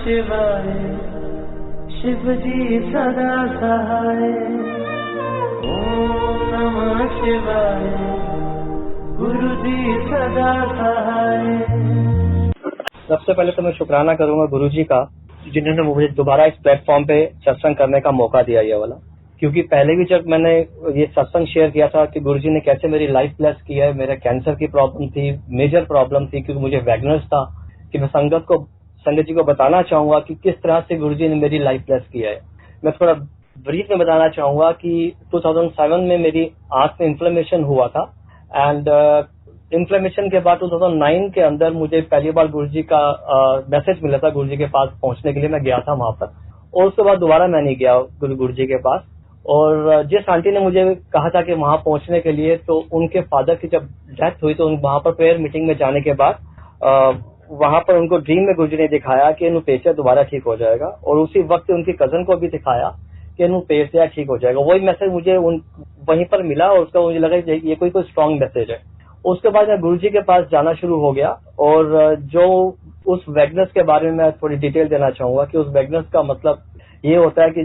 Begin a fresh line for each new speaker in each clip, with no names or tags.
शिवाय, शिव जी सदा सहाय। ओम नमः शिवाय, गुरु जी सदा सहाय।
सबसे पहले तो मैं शुक्राना करूंगा गुरुजी का, जिन्होंने मुझे दोबारा इस प्लेटफॉर्म पे सत्संग करने का मौका दिया ये वाला। क्योंकि पहले भी जब मैंने ये सत्संग शेयर किया था कि गुरुजी ने कैसे मेरी लाइफ ब्लेस किया है, मेरे कैंसर की प्रॉब्लम थी, मेजर प्रॉब्लम थी, क्योंकि मुझे वैगनस था, कि मैं संगत जी को बताना चाहूंगा कि किस तरह से गुरुजी ने मेरी लाइफ ब्लेस किया है। मैं थोड़ा ब्रीफ में बताना चाहूंगा कि 2007 में मेरी आंख में इन्फ्लेमेशन हुआ था, एंड इन्फ्लेमेशन के बाद 2009 के अंदर मुझे पहली बार गुरुजी का मैसेज मिला था। गुरुजी के पास पहुंचने के लिए मैं गया था वहां पर, और उसके बाद दोबारा मैं नहीं गया गुरुजी के पास। और जिस आंटी ने मुझे कहा था कि वहां पहुंचने के लिए, तो उनके फादर की जब डेथ हुई तो वहां पर प्रेयर मीटिंग में जाने के बाद वहां पर उनको ड्रीम में गुरुजी ने दिखाया कि इन्हों पेशा दोबारा ठीक हो जाएगा, और उसी वक्त उनकी कजन को भी दिखाया कि इन्हों पेशा ठीक हो जाएगा। वही मैसेज मुझे वहीं पर मिला, और उसका मुझे लगा ये कोई स्ट्रांग मैसेज है। उसके बाद मैं गुरुजी के पास जाना शुरू हो गया, और जो उस वैगनस के बारे में मैं थोड़ी डिटेल देना चाहूंगा कि उस वैगनस का मतलब ये होता है कि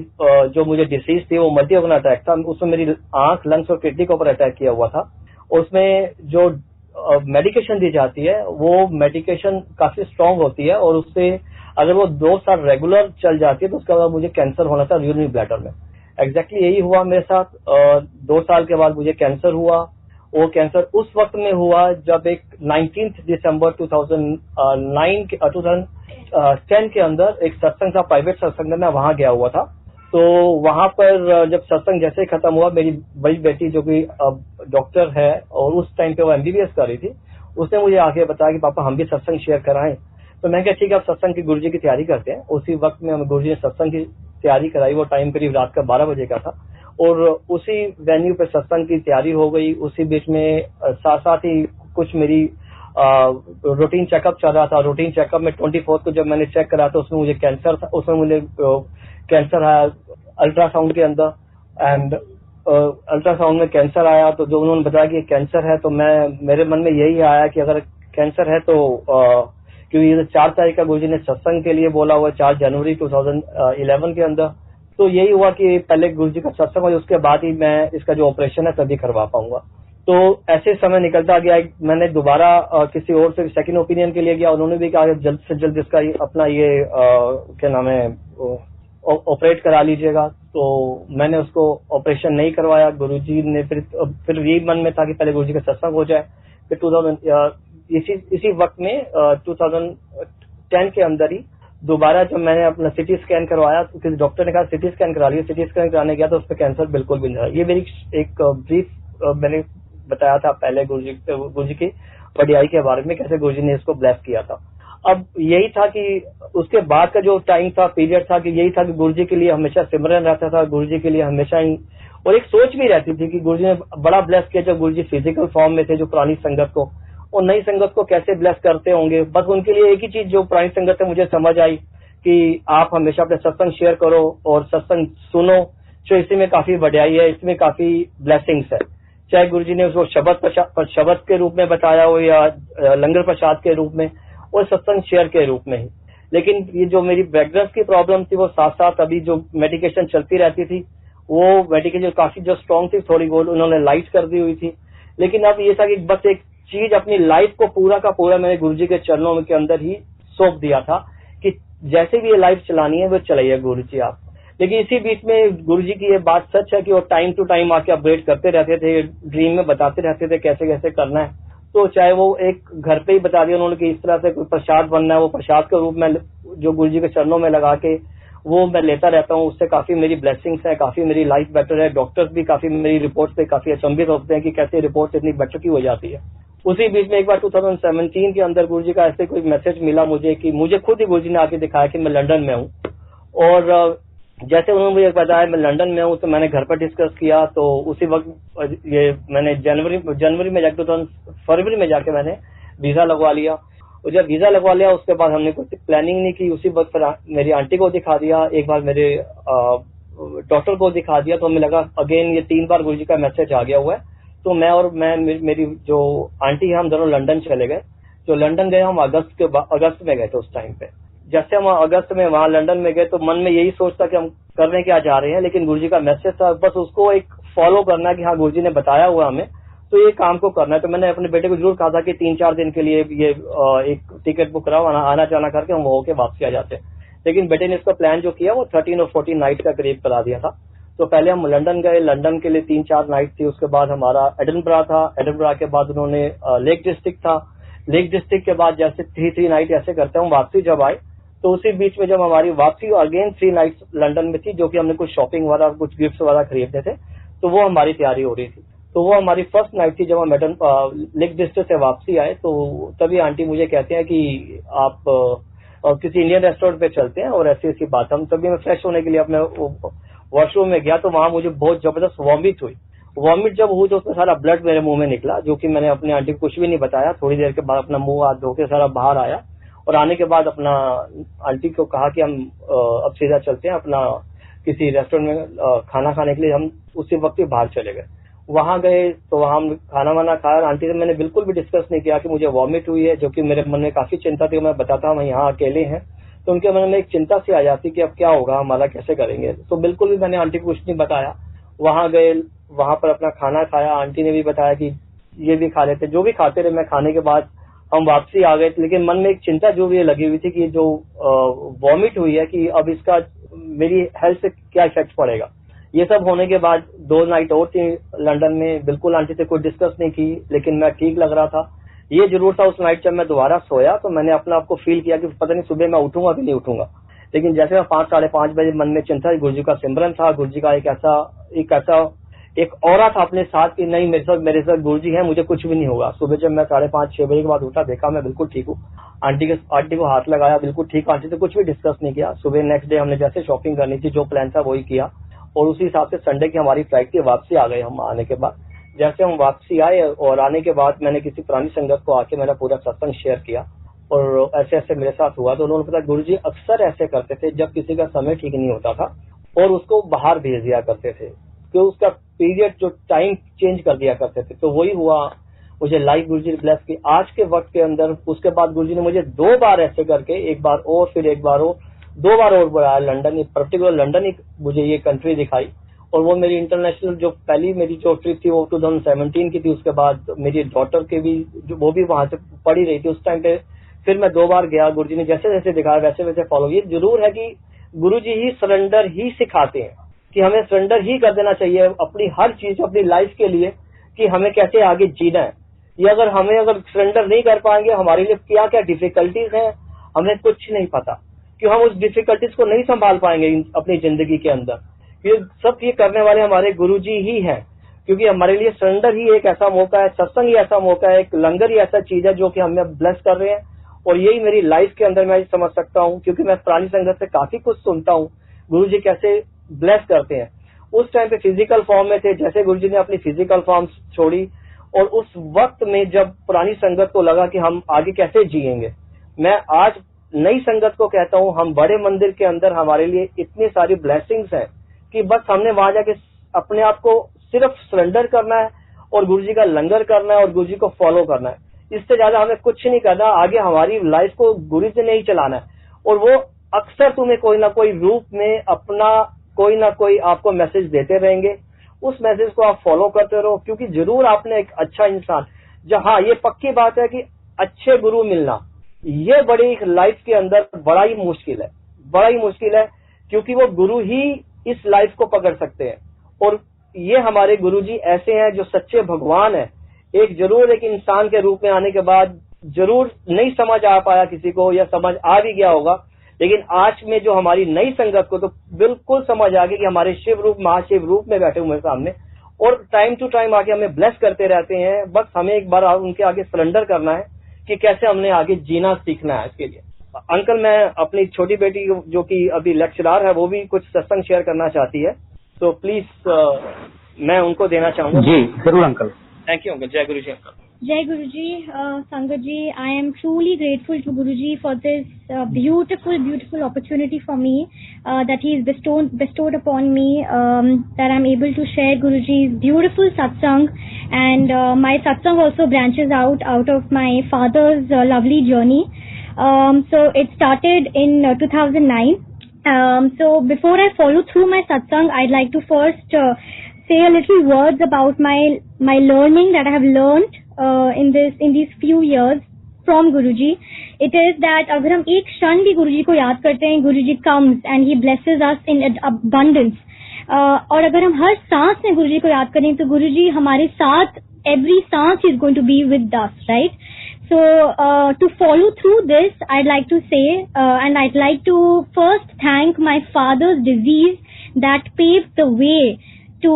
जो मुझे डिसीज थी वो मल्टी ऑर्गन अटैक था। उसमें मेरी आंख, लंग्स और किडनी के ऊपर अटैक किया हुआ था। उसमें जो मेडिकेशन दी जाती है वो मेडिकेशन काफी स्ट्रांग होती है, और उससे अगर वो 2 साल रेगुलर चल जाती है तो उसके बाद मुझे कैंसर होना था यूरिनरी ब्लैडर में। एग्जैक्टली यही हुआ मेरे साथ। 2 साल के बाद मुझे कैंसर हुआ। वो कैंसर उस वक्त में हुआ जब एक 19 दिसंबर 2010 के अंदर एक सत्संग था, प्राइवेट सत्संग, मैं वहां गया हुआ था। तो वहां पर जब सत्संग जैसे ही खत्म हुआ, मेरी बड़ी बेटी जो कि डॉक्टर है और उस टाइम पे वो MBBS कर रही थी, उसने मुझे आके बताया कि पापा हम भी सत्संग शेयर कराएं। तो मैं कहा ठीक है, आप सत्संग की गुरुजी की तैयारी करते हैं। उसी वक्त में गुरुजी ने सत्संग की तैयारी कराई। वो टाइम करीब रात का 12 बजे का था, और उसी वेन्यू पे सत्संग की तैयारी हो गई। उसी बीच में साथ साथ ही कुछ मेरी रूटीन चेकअप चल रहा था। रूटीन चेकअप में 24 को जब मैंने चेक करा तो उसमें मुझे कैंसर था। उसमें मुझे कैंसर आया अल्ट्रासाउंड के अंदर, एंड अल्ट्रासाउंड में कैंसर आया। तो जो उन्होंने बताया कि कैंसर है, तो मेरे मन में यही आया कि अगर कैंसर है तो क्योंकि ये 4 तारीख का गुरुजी ने सत्संग के लिए बोला हुआ, 4 जनवरी 2011 के अंदर। तो यही हुआ कि पहले गुरुजी का सत्संग और उसके बाद ही मैं इसका जो ऑपरेशन है तभी करवा पाऊंगा। तो ऐसे समय निकलता गया। मैंने दोबारा किसी और से सेकंड ओपिनियन के लिए गया। उन्होंने भी कहा जल्द से जल्द इसका अपना ये क्या नाम है ऑपरेट करा लीजिएगा। तो मैंने उसको ऑपरेशन नहीं करवाया। गुरुजी ने फिर यही मन में था कि पहले गुरुजी का सत्संग हो जाए। फिर इसी वक्त में 2010 के अंदर ही दोबारा जब मैंने अपना सिटी स्कैन करवाया, तो किसी डॉक्टर ने कहा सिटी स्कैन करा लिया। सिटी स्कैन कराने गया तो उस पर कैंसर बिल्कुल भी नहीं था। ये मेरी एक ब्रीफ मैंने बताया था पहले गुरुजी की बढ़ियाई के बारे में, कैसे गुरुजी ने इसको ब्लेस किया था। अब यही था कि उसके बाद का जो टाइम था, पीरियड था, कि यही था कि गुरुजी के लिए हमेशा सिमरन रहता था। गुरुजी के लिए हमेशा ही, और एक सोच भी रहती थी कि गुरुजी ने बड़ा ब्लेस किया जब गुरुजी फिजिकल फॉर्म में थे, जो पुरानी संगत को और नई संगत को कैसे ब्लेस करते होंगे। बस उनके लिए एक ही चीज जो पुरानी संगत से मुझे समझ आई कि आप हमेशा अपने सत्संग शेयर करो और सत्संग सुनो, जो इसी में काफी बढ़ियाई है, इसमें काफी ब्लेसिंग्स है। चाहे गुरुजी ने उसको शब्द के रूप में बताया हो या लंगर प्रसाद के रूप में और सत्संग शेयर के रूप में ही। लेकिन ये जो मेरी वैगनस की प्रॉब्लम थी, वो साथ साथ अभी जो मेडिकेशन चलती रहती थी, वो मेडिकेशन काफी जो स्ट्रांग थी, थोड़ी बहुत उन्होंने लाइट कर दी हुई थी। लेकिन अब ये था कि बस एक चीज, अपनी लाइफ को पूरा का पूरा मैंने गुरुजी के चरणों के अंदर ही सौंप दिया था कि जैसे भी ये लाइफ चलानी है वो चलाइए गुरुजी आप। लेकिन इसी बीच में गुरुजी की ये बात सच है कि वो टाइम टू टाइम आके अपडेट करते रहते थे, ड्रीम में बताते रहते थे कैसे कैसे करना है। तो चाहे वो एक घर पे ही बता दिया उन्होंने कि इस तरह से कोई प्रसाद बनना है, वो प्रसाद के रूप में जो गुरुजी के चरणों में लगा के वो मैं लेता रहता हूँ। उससे काफी मेरी ब्लेसिंग्स है, काफी मेरी लाइफ बेटर है। डॉक्टर्स भी काफी मेरी रिपोर्ट पे काफी अचंभित होते हैं कि कैसे रिपोर्ट इतनी बेटर की हो जाती है। उसी बीच में एक बार 2017 के अंदर गुरुजी का ऐसे कोई मैसेज मिला मुझे कि मुझे खुद ही गुरुजी ने आके दिखाया कि मैं लंदन में हूँ। और जैसे उन्होंने मुझे बताया मैं लंदन में हूँ, तो मैंने घर पर डिस्कस किया। तो उसी वक्त ये मैंने जनवरी में जाके फरवरी में जाके मैंने वीजा लगवा लिया। और जब वीजा लगवा लिया उसके बाद हमने कुछ प्लानिंग नहीं की। उसी वक्त फिर मेरी आंटी को दिखा दिया, एक बार मेरे डॉक्टर को दिखा दिया। तो हमें लगा अगेन ये 3 बार गुरुजी का मैसेज आ गया हुआ है। तो मैं मेरी जो आंटी है, हम दोनों लंदन चले गए। जो लंदन गए हम अगस्त में गए थे उस टाइम पे। जैसे हम अगस्त में वहां लंदन में गए तो मन में यही सोचता कि हम करने क्या जा रहे हैं, लेकिन गुरुजी का मैसेज था, बस उसको एक फॉलो करना कि हाँ गुरुजी ने बताया हुआ हमें तो ये काम को करना है। तो मैंने अपने बेटे को जरूर कहा था कि 3-4 दिन के लिए ये एक टिकट बुक कराओ, आना जाना करके हम होके वापसी आ जाते। लेकिन बेटे ने इसका प्लान जो किया वो 13 और 14 नाइट का करीब करा दिया था। तो पहले हम लंदन गए, लंदन के लिए 3-4 नाइट थी, उसके बाद हमारा एडिनबरा था, एडिनबरा के बाद उन्होंने लेक डिस्ट्रिक्ट था, लेक डिस्ट्रिक्ट के बाद जैसे 3 नाइट ऐसे करते हैं। वापसी जब आए तो उसी बीच में जब हमारी वापसी अगेन 3 नाइट्स लंदन में थी, जो कि हमने कुछ शॉपिंग वाला कुछ गिफ्ट वाला खरीदने थे, तो वो हमारी तैयारी हो रही थी। तो वो हमारी फर्स्ट नाइट थी। जब हम लेक डिस्ट्रिक्ट से वापसी आए तो तभी आंटी मुझे कहते हैं कि आप किसी इंडियन रेस्टोरेंट पे चलते हैं, और ऐसी ऐसी बात। हम तभी मैं फ्रेश होने के लिए अपने वॉशरूम में गया तो वहां मुझे बहुत जबरदस्त वॉमिट हुई। वॉमिट जब हुई तो उसमें सारा ब्लड मेरे मुंह में निकला, जो कि मैंने अपनी आंटी को कुछ भी नहीं बताया। थोड़ी देर के बाद अपना मुंह हाथ धो के सारा बाहर आया, और आने के बाद अपना आंटी को कहा कि हम अब सीधा चलते हैं अपना किसी रेस्टोरेंट में खाना खाने के लिए। हम उसी वक्त ही बाहर चले गए। वहां गए तो वहां हम खाना वाना खाया। आंटी से मैंने बिल्कुल भी डिस्कस नहीं किया कि मुझे वॉमिट हुई है, जो कि मेरे मन में काफी चिंता थी। मैं बताता हूँ यहाँ अकेले हैं तो उनके मन में एक चिंता सी आ जाती कि अब क्या होगा हमारा, कैसे करेंगे। तो बिल्कुल भी मैंने आंटी को कुछ नहीं बताया। वहां गए, वहां पर अपना खाना खाया। आंटी ने भी बताया कि ये भी खा लेते, जो भी खाते रहे। मैं खाने के बाद हम वापसी आ गए, लेकिन मन में एक चिंता जो भी लगी हुई थी कि जो वॉमिट हुई है कि अब इसका मेरी हेल्थ से क्या इफेक्ट पड़ेगा। ये सब होने के बाद 2 नाइट और थी लंदन में। बिल्कुल आंटी से कोई डिस्कस नहीं की, लेकिन मैं ठीक लग रहा था। ये जरूर था उस नाइट जब मैं दोबारा सोया तो मैंने अपने आप को फील किया कि पता नहीं सुबह मैं उठूंगा कि नहीं उठूंगा। लेकिन जैसे मैं 5-5:30 बजे मन में चिंता, गुरुजी का सिमरन था, गुरुजी का एक औरा था अपने साथ कि नहीं मेरे साथ गुरुजी है, मुझे कुछ भी नहीं होगा। सुबह जब मैं 5:30-6 बजे के बाद उठा, देखा मैं बिल्कुल ठीक हूँ। आंटी को हाथ लगाया, बिल्कुल ठीक। आंटी से कुछ भी डिस्कस नहीं किया। सुबह नेक्स्ट डे हमने जैसे शॉपिंग करनी थी, जो प्लान था वही किया, और उसी हिसाब से संडे की हमारी फ्लाइट की वापसी आ गए। हम आने के बाद जैसे हम वापसी आए और आने के बाद मैंने किसी पुरानी संगत को आके मेरा पूरा सत्संग शेयर किया, और ऐसे ऐसे मेरे साथ हुआ। तो उन्होंने बताया गुरुजी अक्सर ऐसे करते थे जब किसी का समय ठीक नहीं होता था और उसको बाहर भेज दिया करते थे, तो उसका पीरियड जो टाइम चेंज कर दिया करते थे। तो वही हुआ, मुझे लाइफ गुरुजी ने ब्लेस की आज के वक्त के अंदर। उसके बाद गुरुजी ने मुझे 2 बार ऐसे करके, एक बार और फिर एक बार और 2 बार और बुलाया लंदन। पर्टिकुलर लंदन ही मुझे ये कंट्री दिखाई, और वो मेरी इंटरनेशनल जो पहली मेरी जो ट्रिप थी वो 2017 की थी। उसके बाद मेरी डॉटर के भी वो भी वहां से पढ़ी रही थी उस टाइम पे। फिर मैं 2 बार गया। गुरुजी ने जैसे जैसे दिखाया वैसे वैसे फॉलो। ये जरूर है कि गुरुजी ही सरेंडर ही सिखाते हैं कि हमें सरेंडर ही कर देना चाहिए अपनी हर चीज, अपनी लाइफ के लिए, कि हमें कैसे आगे जीना है। ये अगर सरेंडर नहीं कर पाएंगे, हमारे लिए क्या क्या डिफिकल्टीज हैं हमें कुछ नहीं पता, कि हम उस डिफिकल्टीज को नहीं संभाल पाएंगे अपनी जिंदगी के अंदर। ये सब ये करने वाले हमारे गुरुजी ही हैं, क्योंकि हमारे लिए सरेंडर ही एक ऐसा मौका है, सत्संग ही ऐसा मौका है, एक लंगर ही ऐसा चीज है जो कि हमें ब्लेस कर रहे हैं। और यही मेरी लाइफ के अंदर मैं समझ सकता हूँ, क्योंकि मैं पुरानी संगत से काफी कुछ सुनता हूँ गुरुजी कैसे ब्लेस करते हैं। उस टाइम पे फिजिकल फॉर्म में थे, जैसे गुरुजी ने अपनी फिजिकल फॉर्म छोड़ी, और उस वक्त में जब पुरानी संगत को लगा कि हम आगे कैसे जिएंगे, मैं आज नई संगत को कहता हूँ, हम बड़े मंदिर के अंदर हमारे लिए इतनी सारी ब्लेसिंग्स हैं कि बस हमने वहां जाके अपने आप को सिर्फ सरेंडर करना है और गुरुजी का लंगर करना है और गुरुजी को फॉलो करना है। इससे ज्यादा हमें कुछ नहीं करना। आगे हमारी लाइफ को गुरुजी ने ही चलाना है, और वो अक्सर तुम्हें कोई ना कोई रूप में अपना कोई ना कोई आपको मैसेज देते रहेंगे। उस मैसेज को आप फॉलो करते रहो, क्योंकि जरूर आपने एक अच्छा इंसान, जहाँ ये पक्की बात है कि अच्छे गुरु मिलना ये बड़ी लाइफ के अंदर बड़ा ही मुश्किल है, क्योंकि वो गुरु ही इस लाइफ को पकड़ सकते हैं। और ये हमारे गुरुजी ऐसे हैं जो सच्चे भगवान हैं। एक जरूर एक इंसान के रूप में आने के बाद जरूर नहीं समझ आ पाया किसी को, या समझ आ भी गया होगा, लेकिन आज में जो हमारी नई संगत को तो बिल्कुल समझ आ गई कि हमारे शिव रूप महाशिव रूप में बैठे हुए सामने, और टाइम टू टाइम आके हमें ब्लेस करते रहते हैं। बस हमें एक बार उनके आगे सरेंडर करना है कि कैसे हमने आगे जीना सीखना है। इसके लिए अंकल, मैं अपनी छोटी बेटी जो कि अभी लेक्चरर है, वो भी कुछ सत्संग शेयर करना चाहती है, तो प्लीज मैं उनको देना चाहूंगा।
जी जरूर अंकल।
Thank you uncle. जय गुरु जी uncle.
Jai Guruji, Sangat ji, I am truly grateful to Guruji for this beautiful opportunity for me that he has bestowed upon me, that I am able to share Guruji's beautiful satsang, and my satsang also branches out of my father's lovely journey. So it started in 2009. So before I follow through my satsang, I'd like to first say a little words about my learning that I have learned in these few years from Guruji. It is that अगर हम एक क्षण भी गुरुजी को याद करते हैं, गुरुजी comes and he blesses us in abundance. और अगर हम हर सांस में गुरुजी को याद करें तो गुरुजी हमारे साथ every सांस is going to be with us, right? So to follow through this, I'd like to say and I'd like to first thank my father's disease that paved the way to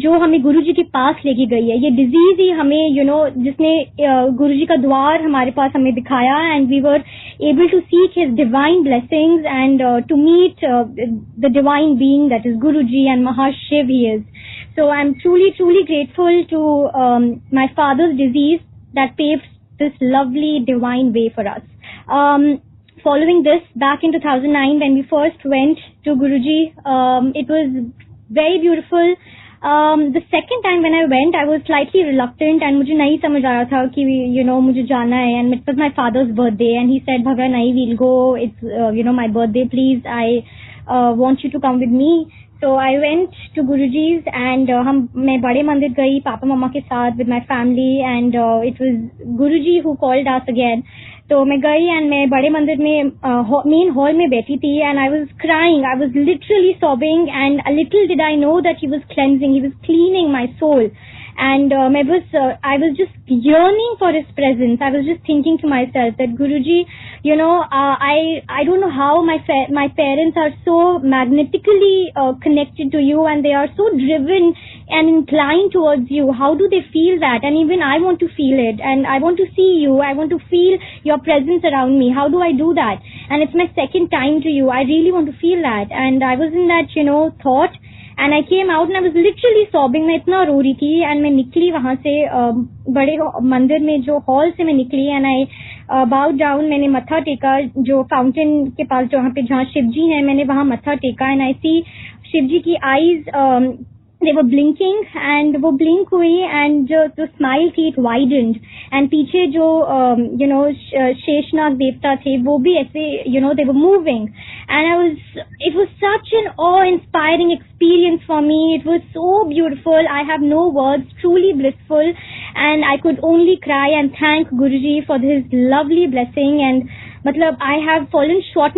जो हमें गुरुजी के पास लेके गई है. ये disease ही हमें जिसने गुरुजी का द्वार हमारे पास हमें दिखाया, and we were able to seek his divine blessings and to meet the divine being that is Guruji and Mahashiv he is. So I'm truly grateful to my father's disease that paved this lovely divine way for us. Following this, back in 2009 when we first went to Guruji, it was very beautiful. The second time when I went, I was slightly reluctant and मुझे नहीं समझ आ रहा था कि मुझे जाना है, and it was my father's birthday and he said Bhaga nahi, we'll go, it's my birthday, please, I want you to come with me. So I went to Guruji's and मैं बड़े मंदिर गई पापा मम्मा के साथ with my family, and it was Guruji who called us again. तो मैं गई and मैं बड़े मंदिर में मेन हॉल में बैठी थी and I was crying, I was literally sobbing, and a little did I know that he was cleansing, he was cleaning my soul. And I was just yearning for his presence. I was just thinking to myself that Guruji, I don't know how my parents are so magnetically connected to you, and they are so driven and inclined towards you. How do they feel that? And even I want to feel it, and I want to see you, I want to feel your presence around me. How do I do that? And it's my second time to you. I really want to feel that. And I was in that thought, and I came out and I was literally sobbing. मैं इतना रो रही थी, and मैं निकली वहां से बड़े मंदिर में जो हॉल से मैं निकली, and I bowed down, मैंने मत्था टेका जो फाउंटेन के पास जहाँ शिव जी हैं, मैंने वहां मत्था टेका, and I see शिव जी की eyes they were blinking, and वो blink हुई, and जो smile थी it widened, and पीछे जो शेषनाग देवता थे वो भी ऐसे they were moving, and it was such an awe-inspiring experience for me. It was so beautiful. I have no words, truly blissful, and I could only cry and thank Guruji for his lovely blessing. And matlab I have fallen short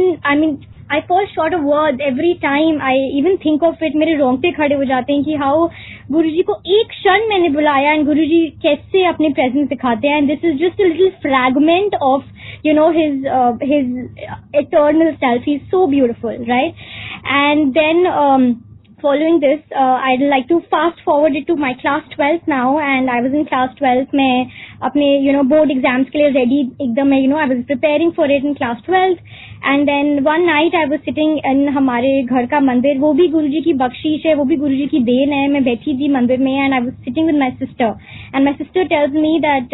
I fall short of words every time I even think of it. मेरे रोंगटे खड़े हो जाते हैं कि how गुरुजी को एक क्षण मैंने बुलाया and गुरुजी कैसे अपने presence दिखाते हैं, and this is just a little fragment of his eternal self. He's so beautiful, right? And then following this, I'd like to fast forward it to my class 12 now, and I was in class 12. मैं अपने board exams के लिए ready एकदम I was preparing for it in class 12. And then one night I was sitting in हमारे घर का मंदिर, वो भी गुरुजी की बख्शीश है, वो भी गुरुजी की देन है. मैं बैठी थी मंदिर में, and I was sitting with my sister, and my sister tells me that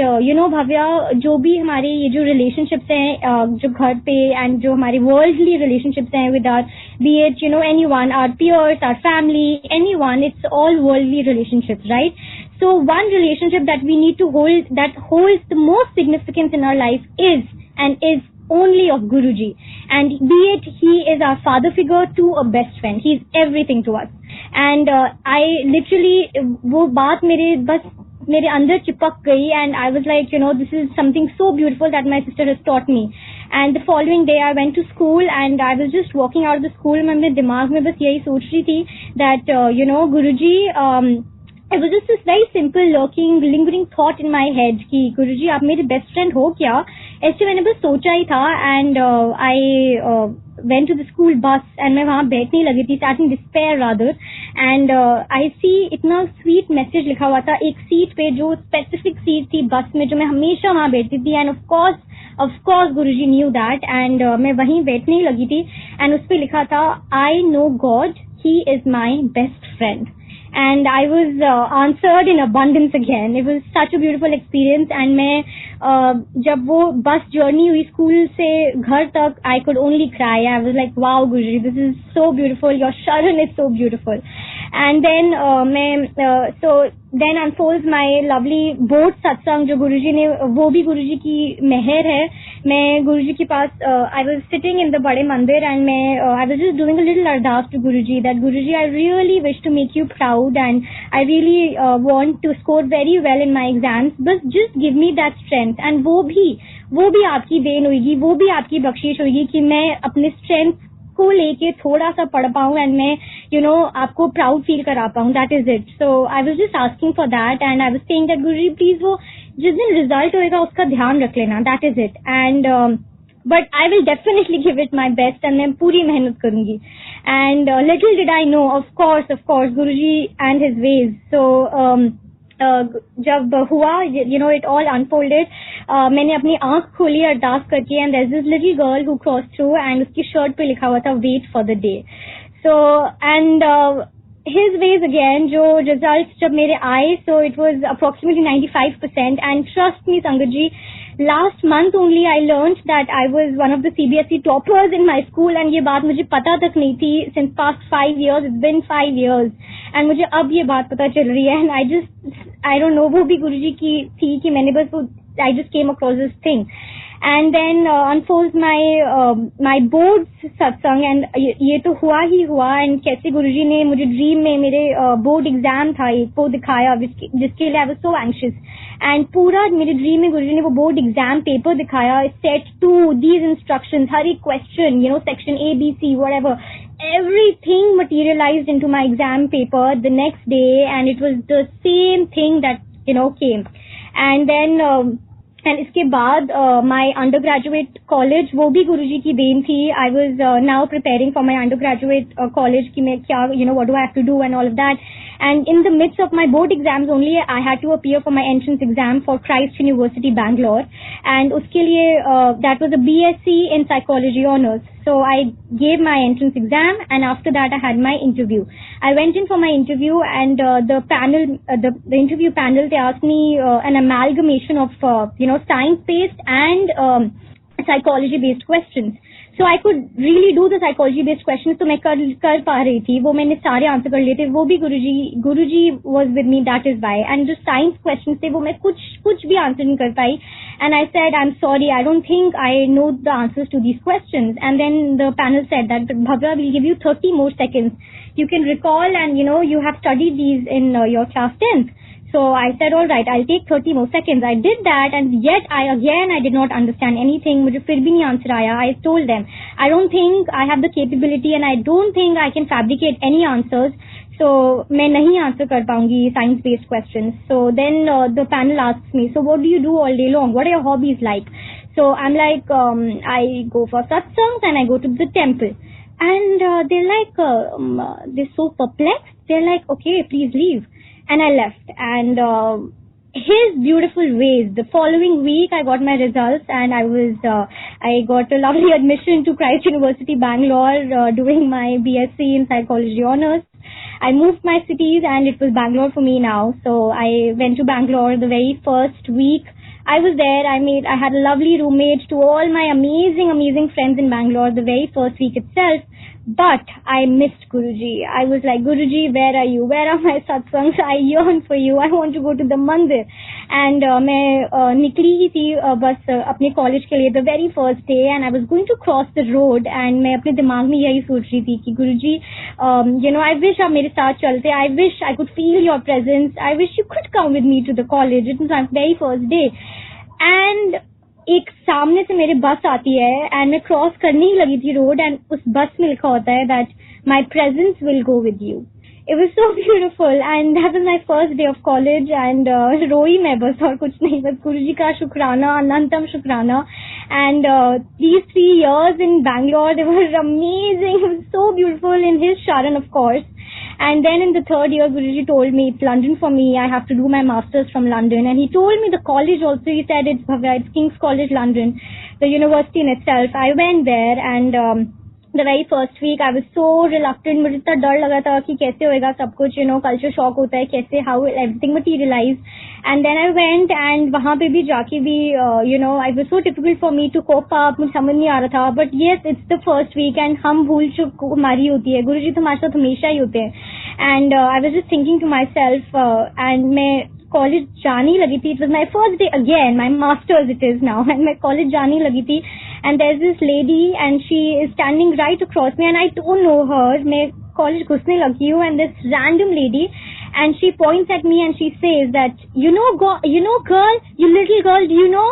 Bhavya, जो भी हमारे ये जो relationships हैं जो घर पे, and जो हमारे worldly relationships हैं with our, be it anyone, our peers, our family, anyone, it's all worldly relationships, right? So one relationship that we need to hold, that holds the most significance in our life is only of Guruji, and be it he is our father figure to a best friend, he is everything to us. And I literally वो बात मेरे अंदर चिपक गई, and I was like this is something so beautiful that my sister has taught me. And the following day I went to school, and I was just walking out of the school, मैं अपने दिमाग में बस यही सोच रही थी that Guruji, it was just this very simple lingering thought in my head कि गुरुजी आप मेरे best friend हो क्या, ऐसे मैंने बस सोचा ही था. And I went to the school bus, and मैं वहाँ बैठने लगी थी, sat in despair rather, and I see इतना sweet message लिखा हुआ था एक सीट पे, जो specific सीट थी बस में जो मैं हमेशा वहाँ बैठती थी. And of course Guruji knew that, and मैं वहीं बैठने लगी थी, and उस पे लिखा था I know God, he is my best friend. And I was answered in abundance again. It was such a beautiful experience. And मैं जब वो bus journey हुई school से घर तक, I could only cry. I was like, wow Guruji, this is so beautiful. Your Sharan is so beautiful. And then so then unfolds my lovely board satsang जो गुरुजी ने, वो भी गुरुजी की मेहर है. मैं गुरुजी के पास I was sitting in the बड़े मंदिर and I was just doing a little ardas to Guruji that Guruji, I really wish to make you proud and I really want to score very well in my exams, but just give me that strength. And वो भी आपकी then होगी, वो भी आपकी बख्शीश होगी कि मैं अपने स्ट्रेंथ को लेके थोड़ा सा पढ़ पाऊं एंड मैं आपको प्राउड फील करा पाऊं. That is it. So I was just asking for that and I was saying that Guruji please वो जिस दिन रिजल्ट होएगा उसका ध्यान रख लेना. That is it. And but I will definitely give it my best and मैं पूरी मेहनत करूंगी. And little did I know, of course Guruji and his ways. सो जब हुआ, it all unfolded, मैंने अपनी आंख खोली अरदास करके and there's this little girl who crossed through and उसकी शर्ट पे लिखा हुआ था wait for the day. So and his ways again, जो results जब मेरे आए, so it was approximately 95% and trust me संगत जी, last month only I learned that I was one of the CBSE toppers in my school and ये बात मुझे पता तक नहीं थी. Since past 5 years, it's been 5 years and मुझे अब ये बात पता चल रही है and I don't know, वो भी गुरुजी की थी कि मैंने बस I just came across this thing and then unfolds my board satsang and ये तो हुआ ही हुआ. and कैसे गुरुजी ने मुझे ड्रीम में मेरे बोर्ड एग्जाम था एक वो दिखाया जिसके लिए I was so anxious and पूरा मेरे ड्रीम में गुरुजी ने वो बोर्ड एग्जाम पेपर दिखाया. set to these instructions, हर एक question, section A B C whatever, everything materialized into my exam paper the next day and it was the same thing that came. And then and इसके बाद my undergraduate college वो भी गुरुजी की then थी. I was now preparing for my undergraduate college कि मैं क्या what do I have to do and all of that. And in the midst of my board exams only, I had to appear for my entrance exam for Christ University, Bangalore. And उसके लिए that was a BSc in psychology honors. So I gave my entrance exam and after that I had my interview. I went in for my interview and the panel, the interview panel, they asked me an amalgamation of science based and psychology based questions. So I could really do the psychology based questions. तो मैं कर पा रही थी, वो मैंने सारे answer कर लिए थे. वो भी गुरुजी was with me, that is why. And जो science questions थे वो मैं कुछ भी आंसर नहीं कर पाई. And I said, I'm sorry, I don't think I know the answers to these questions. And then the panel said that Chhabra will give you 30 more seconds. You can recall and you have studied these in your class 10th. So I said, all right, I'll take 30 more seconds. I did that and yet I did not understand anything. मुझे फिर भी नहीं answer आया. I told them, I don't think I have the capability and I don't think I can fabricate any answers. So मैं नहीं answer कर पाऊंगी science based questions. So then the panel asks me, so what do you do all day long? What are your hobbies like? So I'm like, I go for satsangs and I go to the temple. And they're like, they're so perplexed. They're like, okay, please leave. And I left. And his beautiful ways, the following week I got my results and I got a lovely admission to Christ University, Bangalore, doing my BSc in psychology honors. I moved my cities and it was Bangalore for me now. So I went to Bangalore the very first week. I was there. I had a lovely roommate, to all my amazing friends in Bangalore the very first week itself. But I missed Guruji. I was like, Guruji, where are you? Where are my satsangs? I yearn for you. I want to go to the mandir. And मैं निकली ही थी बस अपने college के लिए the very first day and I was going to cross the road and मैं अपने दिमाग में यही सोच रही थी कि गुरुजी, I wish आप मेरे साथ चलते. I wish I could feel your presence. I wish you could come with me to the college. It was my very first day. And एक सामने से मेरे बस आती है एंड मैं क्रॉस करने ही लगी थी रोड एंड उस बस में लिखा होता है that my presence will go with you. It was so beautiful and that was my first day of college and रोई मैं बस और कुछ नहीं, बस गुरुजी का शुक्राना, अनंतम शुक्राना. And these 3 years in Bangalore, they were amazing. It was so beautiful in his Sharan, of course. And then in the 3rd year, Guruji told me it's London for me. I have to do my masters from London. And he told me the college also. He said it's King's College London, the university in itself. I went there and the very first week I was so reluctant. मुझे इतना डर लगा था कि कैसे होएगा सब कुछ, culture shock होता है कैसे, how will everything materialize. And then I went and वहाँ पे भी जाके भी it was so difficult for me to cope up, मुझे समझ नहीं आ रहा था. But yes, it's the first week and हम भूल चुक हमारी होती है, गुरुजी तो हमारे साथ हमेशा ही होते हैं. And I was just thinking to myself and मैं कॉलेज जाने लगी थी. It was my first day again, my master's it is now, and मैं कॉलेज जाने लगी थी. And there's this lady and she is standing right across me and I don't know her. मैं college घुसने लगी हूँ and this random lady, and she points at me and she says that girl, you little girl, do you know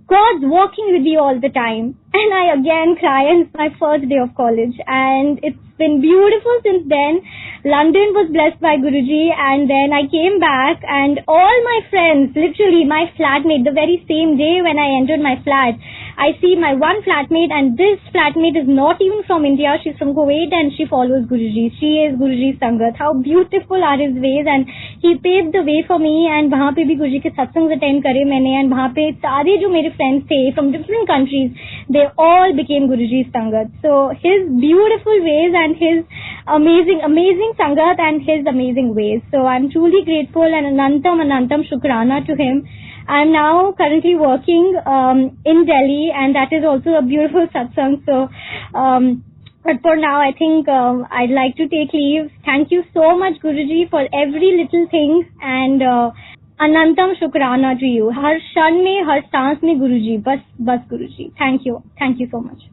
God's walking with you all the time? And I again cry, and it's my first day of college and it's been beautiful since then. London was blessed by Guruji, and then I came back and all my friends, literally my flatmate, the very same day when I entered my flat, I see my one flatmate, and this flatmate is not even from India, she's from Kuwait and she follows Guruji. She is Guruji Sangat. How beautiful are his ways, and he paved the way for me. And वहाँ पे भी गुरुजी के सत्संग attend करे मैंने, and वहाँ पे सारे जो मेरे friends थे from different countries, they all became Guruji Sangat. So his beautiful ways and his amazing Sangat and his amazing ways. So I'm truly grateful and anantam shukrana to him. I'm now currently working in Delhi, and that is also a beautiful satsang. So but for now, I think I'd like to take leave. Thank you so much, Guruji, for every little thing, and anantam shukrana to you. Har shan mein, har सांस में Guruji, bas Guruji. Thank you so much.